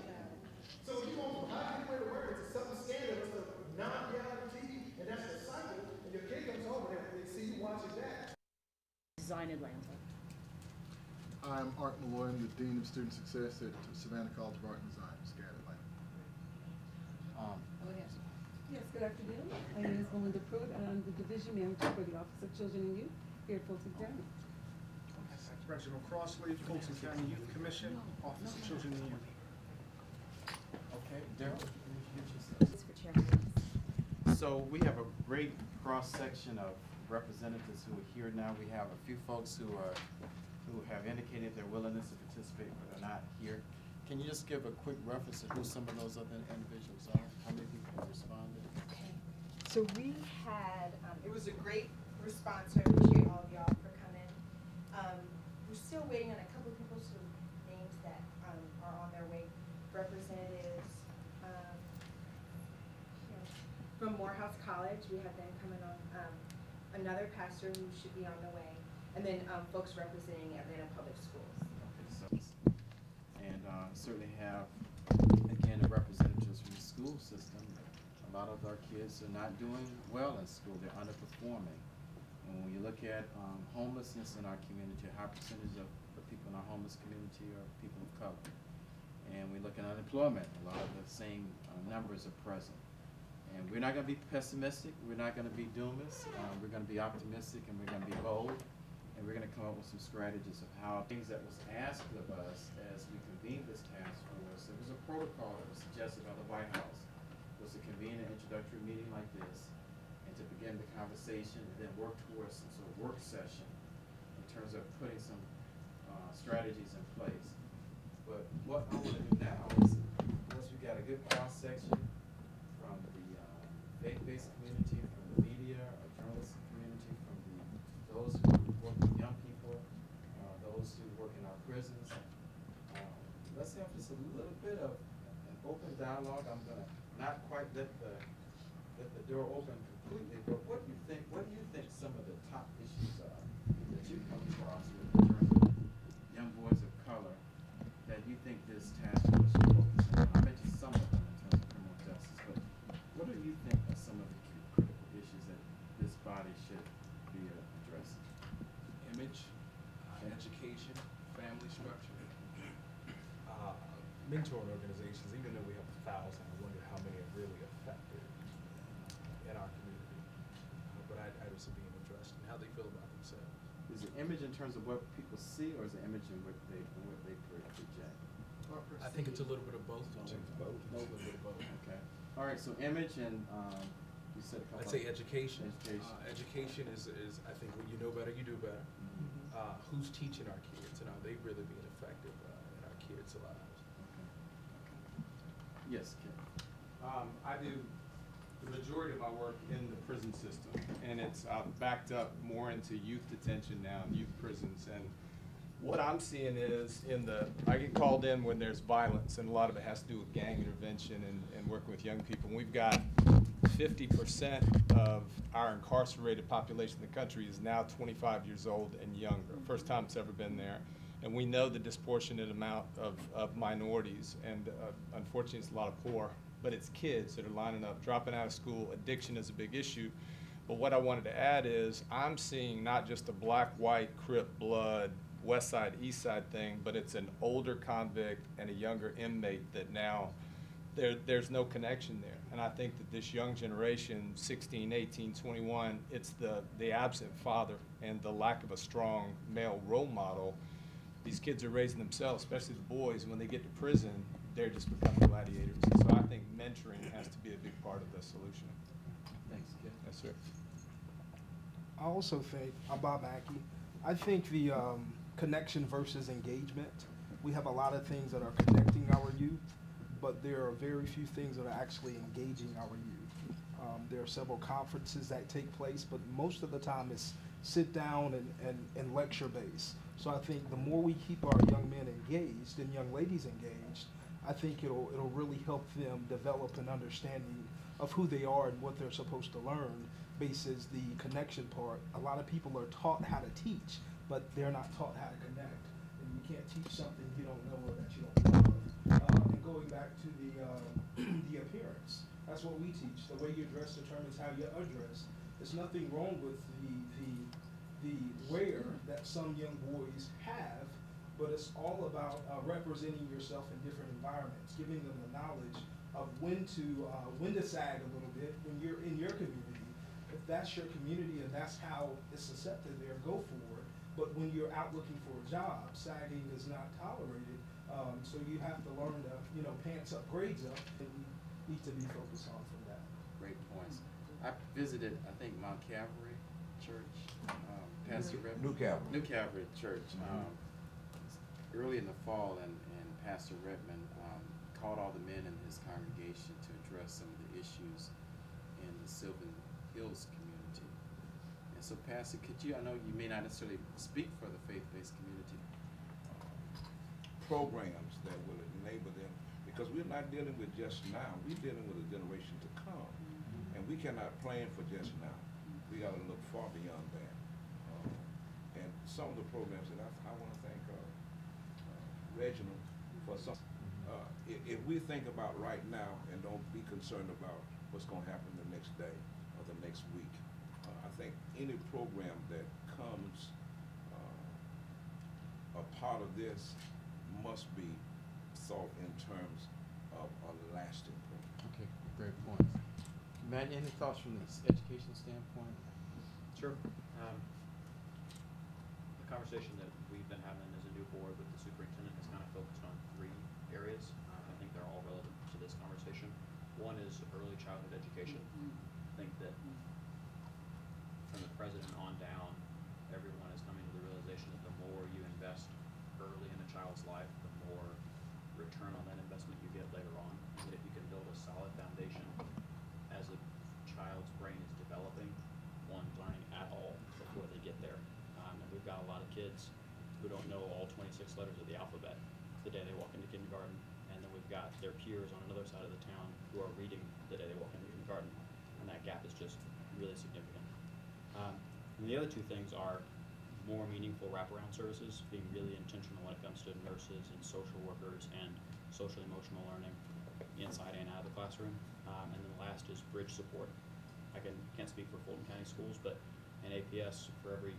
So if you want How to Get Away with Murder, it's something scandalous, it's a non-reality TV, and that's the cycle. And your kid comes home and they see you watching that. Design Atlanta. I'm Art Malloy, I'm the Dean of Student Success at Savannah College of Art and Design, SCAD Atlanta. Yes, good afternoon. My name is Melinda Pruitt, and I'm the Division Manager for the Office of Children and Youth here at Fulton County. Reginald Crossley, Fulton County Youth Commission, Office of Children and Youth. Okay, Daryl, so we have a great cross-section of representatives who are here now. We have a few folks who have indicated their willingness to participate but are not here. Can you just give a quick reference to who some of those other individuals are? How many people have responded? Okay. So we had, it was a great response. So I appreciate all of y'all for coming. We're still waiting on a couple of people's names that are on their way. Representatives from Morehouse College, we have them coming on. Another pastor who should be on the way. And then folks representing Atlanta Public Schools. Okay, and certainly have, again, the representatives from the school system. A lot of our kids are not doing well in school. They're underperforming. And when you look at homelessness in our community, a high percentage of the people in our homeless community are people of color. And we look at unemployment. A lot of the same numbers are present. And we're not going to be pessimistic. We're not going to be doomers. We're going to be optimistic, and we're going to be bold. And we're going to come up with some strategies of how things that was asked of us as we convened this task force. There was a protocol that was suggested by the White House, was to convene an introductory meeting like this, and to begin the conversation, and then work towards some sort of work session in terms of putting some strategies in place. But what I want to do now is, once we got a good cross section from the faith-based community, from the media, our journalistic community, from those who work with young people, those who work in our prisons. Let's have just a little bit of an open dialogue. I'm going to not quite let the door open completely, but what do you think some of the top issues are that you come across with in terms of young boys of color that you think this task force should focus on? I mentioned some of them in terms of criminal justice, but what do you think are some of the critical issues that this body should be addressing? mentoring organizations, even though we have 1,000, I wonder how many are really effective in our community. But I'd also be interested in how they feel about themselves. Is the image in terms of what people see, or is the image in what they project? I think it's a little bit of both. Both. A little bit of both. Okay. All right. So image and you said a couple. I'd say education. Education. Education is I think when you know better, you do better. Who's teaching our kids, and are they really being effective in our kids' lives? Okay. Yes, Ken. I do the majority of my work in the prison system, and it's backed up more into youth detention now, youth prisons. And what I'm seeing is I get called in when there's violence, and a lot of it has to do with gang intervention and working with young people. And we've got 50% of our incarcerated population in the country is now 25 years old and younger. First time it's ever been there. And we know the disproportionate amount of minorities, and unfortunately it's a lot of poor, but it's kids that are lining up, dropping out of school. Addiction is a big issue. But what I wanted to add is I'm seeing not just a black, white, Crip, blood, West Side, East Side thing, but it's an older convict and a younger inmate that now there's no connection there. And I think that this young generation, 16, 18, 21, it's the absent father and the lack of a strong male role model. These kids are raising themselves, especially the boys, and when they get to prison, they're just becoming gladiators. And so I think mentoring has to be a big part of the solution. Thanks, Ken. Yes, sir. I also think, I'm Bob Mackey, I think the connection versus engagement, we have a lot of things that are connecting our youth, but there are very few things that are actually engaging our youth. There are several conferences that take place, but most of the time it's sit down and lecture based. So I think the more we keep our young men engaged and young ladies engaged, I think it'll really help them develop an understanding of who they are and what they're supposed to learn, basis the connection part. A lot of people are taught how to teach, but they're not taught how to connect. And you can't teach something you don't know or that you don't love. And going back to the appearance, that's what we teach. The way you dress determines how you are dressed. There's nothing wrong with the wear that some young boys have, but it's all about representing yourself in different environments, giving them the knowledge of when to sag a little bit when you're in your community. If that's your community and that's how it's accepted there, go for it. But when you're out looking for a job, sagging is not tolerated. So you have to learn to, pants up, grades up, and we need to be focused on from that. Great points. I visited, I think, Mount Calvary Church, Pastor Redman. New Calvary Church, early in the fall, and Pastor Redman called all the men in his congregation to address some of the issues in the Sylvan Hills community. And so, Pastor, could you, I know you may not necessarily speak for the faith-based community. Programs that will enable them, because we're not dealing with just now, we're dealing with a generation to come. And we cannot plan for just now. We got to look far beyond that. And some of the programs that I want to thank Reginald for some. If we think about right now and don't be concerned about what's going to happen the next day or the next week, I think any program that comes a part of this must be thought in terms of a lasting program. Okay, great points. Matt, any thoughts from the education standpoint? Sure. The conversation that we've been having as a new board with the superintendent is kind of focused on three areas. I think they're all relevant to this conversation. One is early childhood education. I think that from the president on down, everyone is coming to the realization that the more you invest early in a child's life, the more return on that investment you get later on. And if you can build a solid foundation as a child's brain is developing, one learning at all before they get there. And we've got a lot of kids who don't know all 26 letters of the alphabet the day they walk into kindergarten, and then we've got their peers on another side of the town who are reading the day they walk into kindergarten, and that gap is just really significant. And the other two things are more meaningful wraparound services, being really intentional when it comes to nurses and social workers and social emotional learning inside and out of the classroom. And then the last is bridge support. I can't speak for Fulton County Schools, but in APS, for every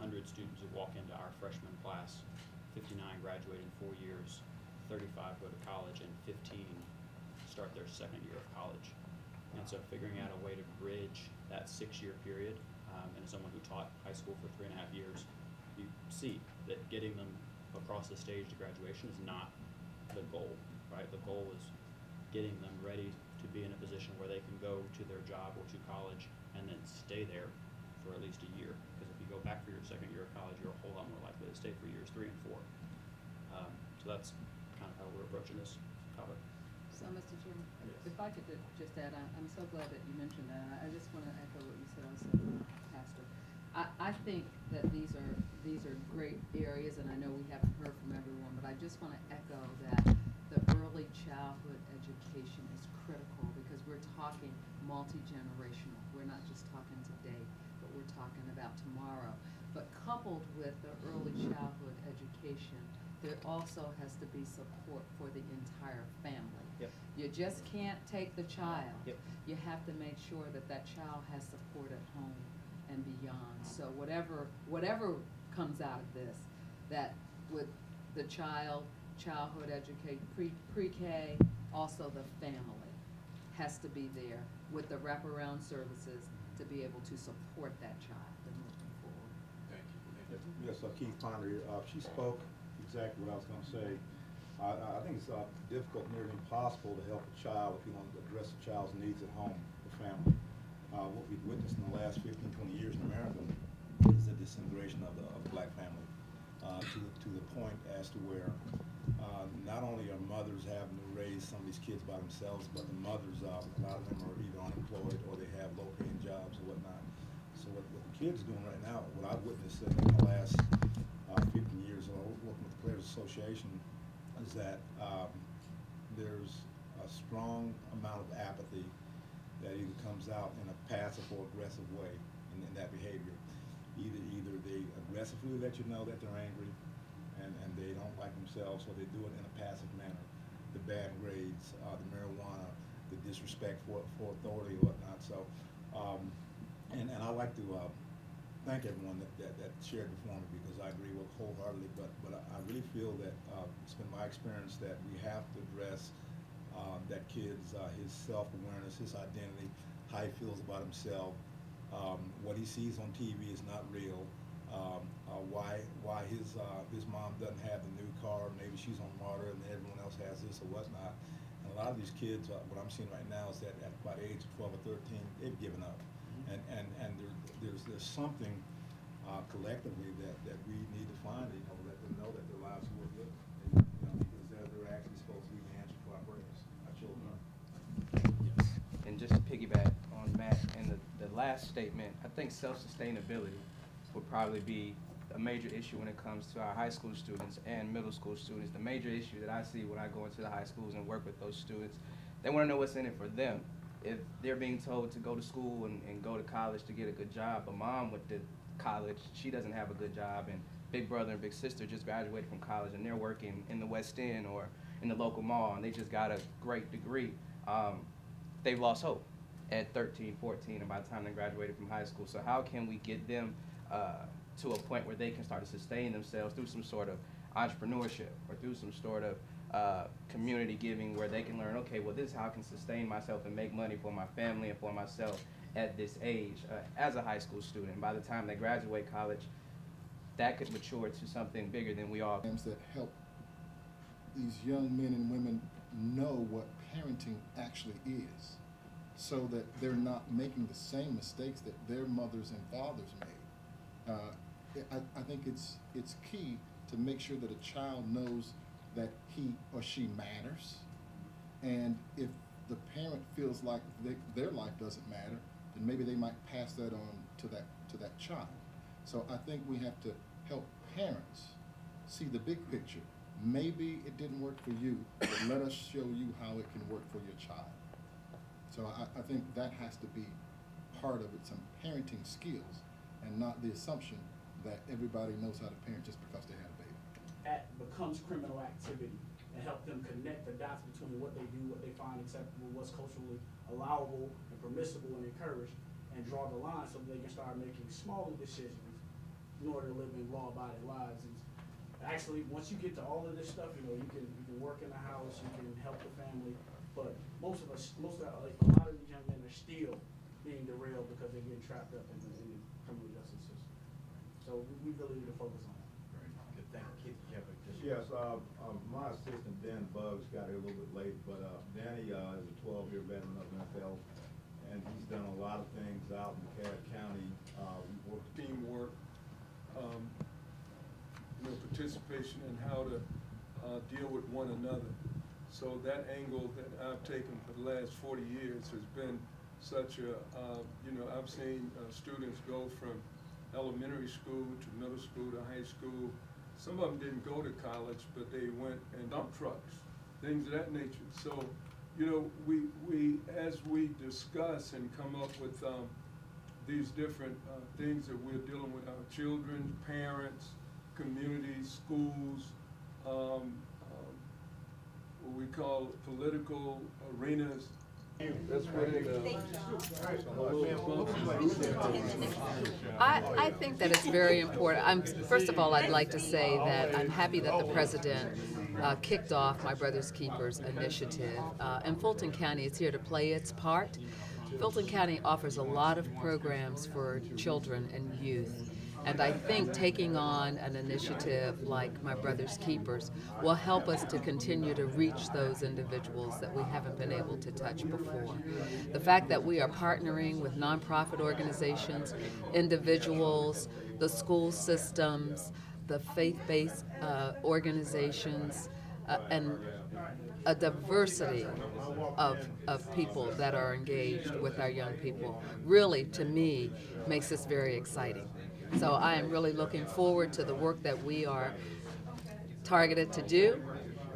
100 students who walk into our freshman class, 59 graduate in 4 years, 35 go to college, and 15 start their second year of college. And so figuring out a way to bridge that 6-year period, and as someone who taught high school for 3.5 years, you see that getting them across the stage to graduation is not the goal, right? The goal is getting them ready to be in a position where they can go to their job or to college and then stay there for at least a year. Because if you go back for your second year of college, you're a whole lot more likely to stay for years 3 and 4. So that's kind of how we're approaching this topic. So, Mr. Chairman, Yes. if I could just add, I'm so glad that you mentioned that. I just want to echo what you said also, Pastor. I think that these are great areas, and I know we haven't heard from everyone, but I just want to echo that the early childhood education is critical because we're talking multi-generational. We're not just talking today, but we're talking about tomorrow. But coupled with the early childhood education, there also has to be support for the entire family. Yep. You just can't take the child. Yep. You have to make sure that that child has support at home and beyond. So whatever comes out of this, that with the childhood education, pre-K, also the family has to be there with the wraparound services to be able to support that child and moving forward. Thank you. Yes, Keith Ponder here. She spoke exactly what I was going to say. I think it's difficult, nearly impossible to help a child if you want to address a child's needs at home, the family. What we've witnessed in the last 15, 20 years in America is the disintegration of the black family to the point as to where not only are mothers having to raise some of these kids by themselves, but the mothers, a lot of them are either unemployed or they have low-paying jobs or whatnot. So what the kids are doing right now, what I've witnessed in the last 15 years working with the Players Association, is that there's a strong amount of apathy that either comes out in a passive or aggressive way in that behavior. Either they aggressively let you know that they're angry and they don't like themselves, or they do it in a passive manner. The bad grades, the marijuana, the disrespect for authority or whatnot. So, and I like to thank everyone that shared before me, because I agree with wholeheartedly, but I really feel that it's been my experience that we have to address that kid's his self-awareness, his identity, how he feels about himself. What he sees on TV is not real. Why his mom doesn't have the new car, maybe she's on MARTA and everyone else has this or whatnot. And a lot of these kids, what I'm seeing right now is that at about the age of 12 or 13, they've given up. And there's something collectively that we need to find, let them know that their lives are worth living, because they're actually supposed to be the answer to our prayers, our children are. Yes. And just to piggyback on Matt and the last statement, I think self-sustainability would probably be a major issue when it comes to our high school students and middle school students. The major issue that I see when I go into the high schools and work with those students, they want to know what's in it for them. If they're being told to go to school and go to college to get a good job, but mom went to college, she doesn't have a good job, and big brother and big sister just graduated from college and they're working in the West End or in the local mall and they just got a great degree, they've lost hope at 13, 14, and by the time they graduated from high school. So how can we get them to a point where they can start to sustain themselves through some sort of entrepreneurship or through some sort of community giving, where they can learn, okay, well, this is how I can sustain myself and make money for my family and for myself at this age as a high school student. By the time they graduate college, that could mature to something bigger than we all. That help these young men and women know what parenting actually is, so that they're not making the same mistakes that their mothers and fathers made. I think it's key to make sure that a child knows that he or she matters, and if the parent feels like their life doesn't matter, then maybe they might pass that on to that child. So I think we have to help parents see the big picture. Maybe it didn't work for you, but let us show you how it can work for your child. So I think that has to be part of it, some parenting skills, and not the assumption that everybody knows how to parent just because they had a baby. That becomes criminal activity, and help them connect the dots between what they do, what they find acceptable, what's culturally allowable and permissible and encouraged, and draw the line so they can start making smaller decisions in order to live in law-abiding lives. And actually, once you get to all of this stuff, you know, you can work in the house, you can help the family, but a lot of these young men are still being derailed because they're getting trapped up in the criminal justice system. So we really need to focus on that. Good, thank you. Keith, you have a Yes, my assistant Dan Buggs got here a little bit late, but Danny is a 12-year veteran of NFL, and he's done a lot of things out in DeKalb County. We've worked Teamwork, participation, and how to deal with one another. So that angle that I've taken for the last 40 years has been such a, I've seen students go from elementary school to middle school to high school. Some of them didn't go to college, but they went in dump trucks, things of that nature. So, we as we discuss and come up with these different things that we're dealing with our children, parents, communities, schools, what we call political arenas. That's I think that it's very important. First of all, I'd like to say that I'm happy that the president kicked off My Brother's Keepers initiative. And Fulton County is here to play its part. Fulton County offers a lot of programs for children and youth. And I think taking on an initiative like My Brother's Keepers will help us to continue to reach those individuals that we haven't been able to touch before. The fact that we are partnering with nonprofit organizations, individuals, the school systems, the faith-based organizations, and a diversity of people that are engaged with our young people really, to me, makes this very exciting. So I am really looking forward to the work that we are targeted to do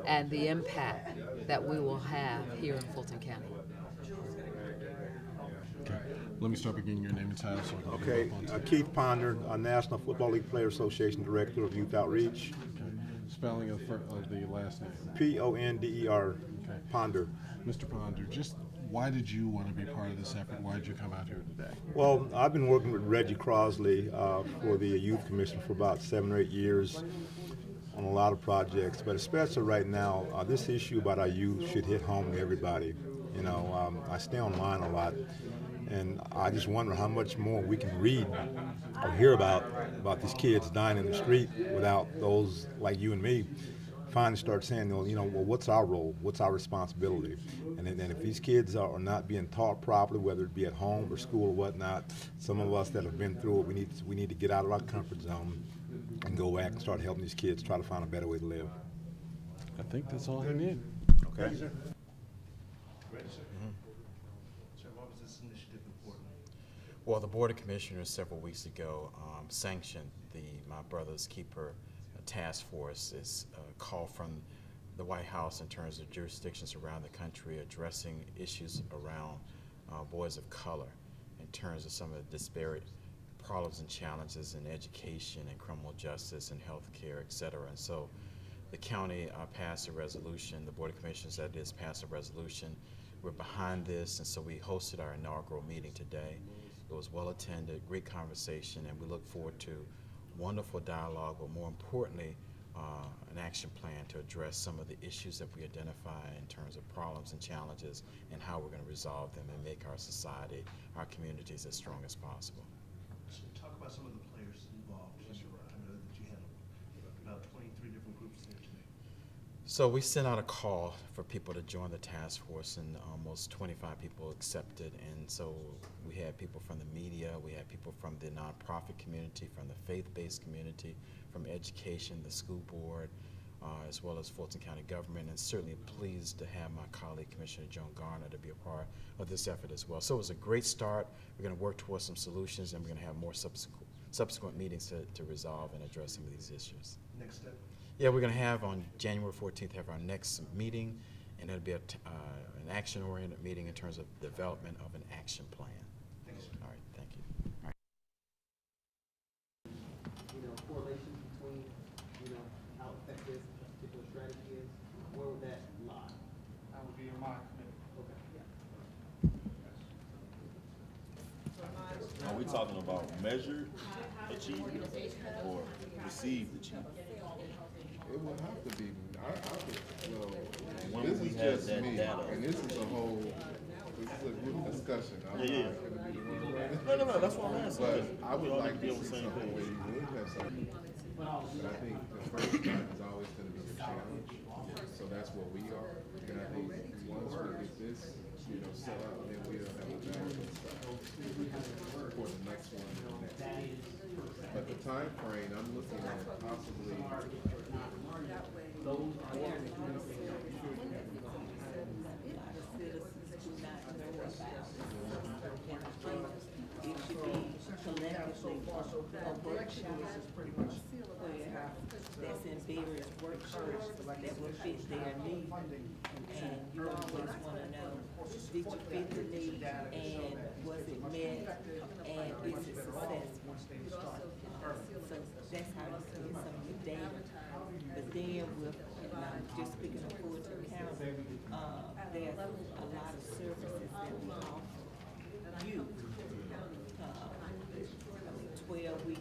and the impact that we will have here in Fulton County. Okay. Let me start beginning your name and title so I can Okay, go up on Keith Ponder, National Football League Player Association Director of Youth Outreach. Okay. Spelling of the last name. P-O-N-D-E-R, okay. Ponder. Mr. Ponder, just why did you want to be part of this effort? Why did you come out here today? Well, I've been working with Reggie Crosley for the Youth Commission for about 7 or 8 years on a lot of projects, but especially right now, this issue about our youth should hit home to everybody. I stay online a lot, and I just wonder how much more we can read or hear about these kids dying in the street without those like you and me finally start saying, well, what's our role? What's our responsibility? And if these kids are not being taught properly, whether it be at home or school or whatnot, some of us that have been through it, we need to get out of our comfort zone and go back and start helping these kids try to find a better way to live. I think that's all I need. Okay. Thank you, sir. Great, sir. Sir, why was this initiative important? Well, the Board of Commissioners several weeks ago sanctioned the My Brother's Keeper task force. Is a call from the White House in terms of jurisdictions around the country addressing issues around boys of color in terms of some of the disparate problems and challenges in education and criminal justice and health care, et cetera. And so the county passed a resolution, the Board of Commissioners that is passed a resolution. We're behind this, and so we hosted our inaugural meeting today. It was well attended, great conversation, and we look forward to wonderful dialogue, but more importantly, an action plan to address some of the issues that we identify in terms of problems and challenges and how we're going to resolve them and make our society, our communities as strong as possible. So talk about some of the players involved. I know that you had about 23 different groups there today. So we sent out a call for people to join the task force, and almost 25 people accepted. And so we had people from the media, we had people from the nonprofit community, from the faith-based community, from education, the school board, as well as Fulton County government, and certainly pleased to have my colleague, Commissioner Joan Garner, to be a part of this effort as well. So it was a great start. We're going to work towards some solutions, and we're going to have more subsequent meetings to resolve and address some of these issues. Next step? Yeah, we're going to have on January 14th have our next meeting, and it'll be an action-oriented meeting in terms of development of an action plan. Thanks, sir. All right, thank you. All right. Correlation between, how effective a particular strategy is, where would that lie? That would be in my committee. Okay. Are we talking about measured achievement or received achievement? it would have to be, When this we is have just that me, data. and this is a whole, this is a group discussion. I'm Yeah, yeah. not gonna be the one running. No, that's what I'm asking. But I We would all like need to be to on the see same something page. where you would have something. But I think the first time is always gonna be a challenge, so that's where we are. And I think once we get this, set up, then we'll have a balance for the next one and the next. But the time frame, I'm looking at possibly. That's in various workshops that will fit their need. And you always wanna know, did you fit the need and was it met and is it successful? So that's how you get some of the data. But then with, just speaking of Fulton County, there's a lot of services that we offer youth. 12 weeks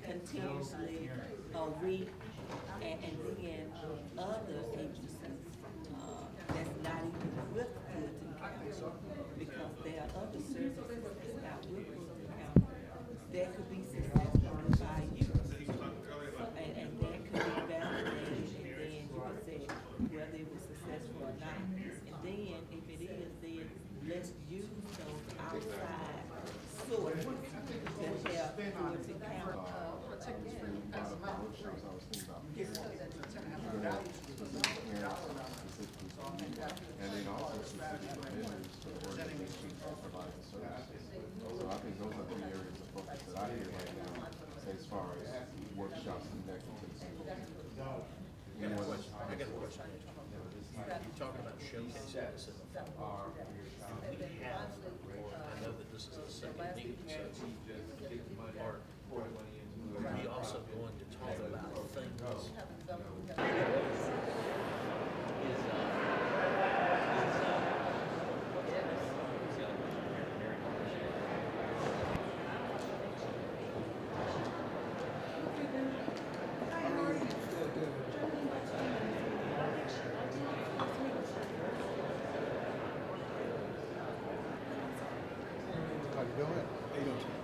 continuously a week, and then other agencies that's not even with Fulton County, because there are other services that's not with Fulton County that could be successful by you. And that could be validated, and then you can say whether it was successful or not. And then if it is, then let's use those outside sources to help Fulton County. And then also specific vendors for the organizations that provide the services. So I think those are the areas of focus that I hear right now, as far as workshops connected to the school. Anyone? I got a question. You're talking about showcasing this in the fall. We have, I know that this is the second meeting, so are we also going to talk about things? How you doing?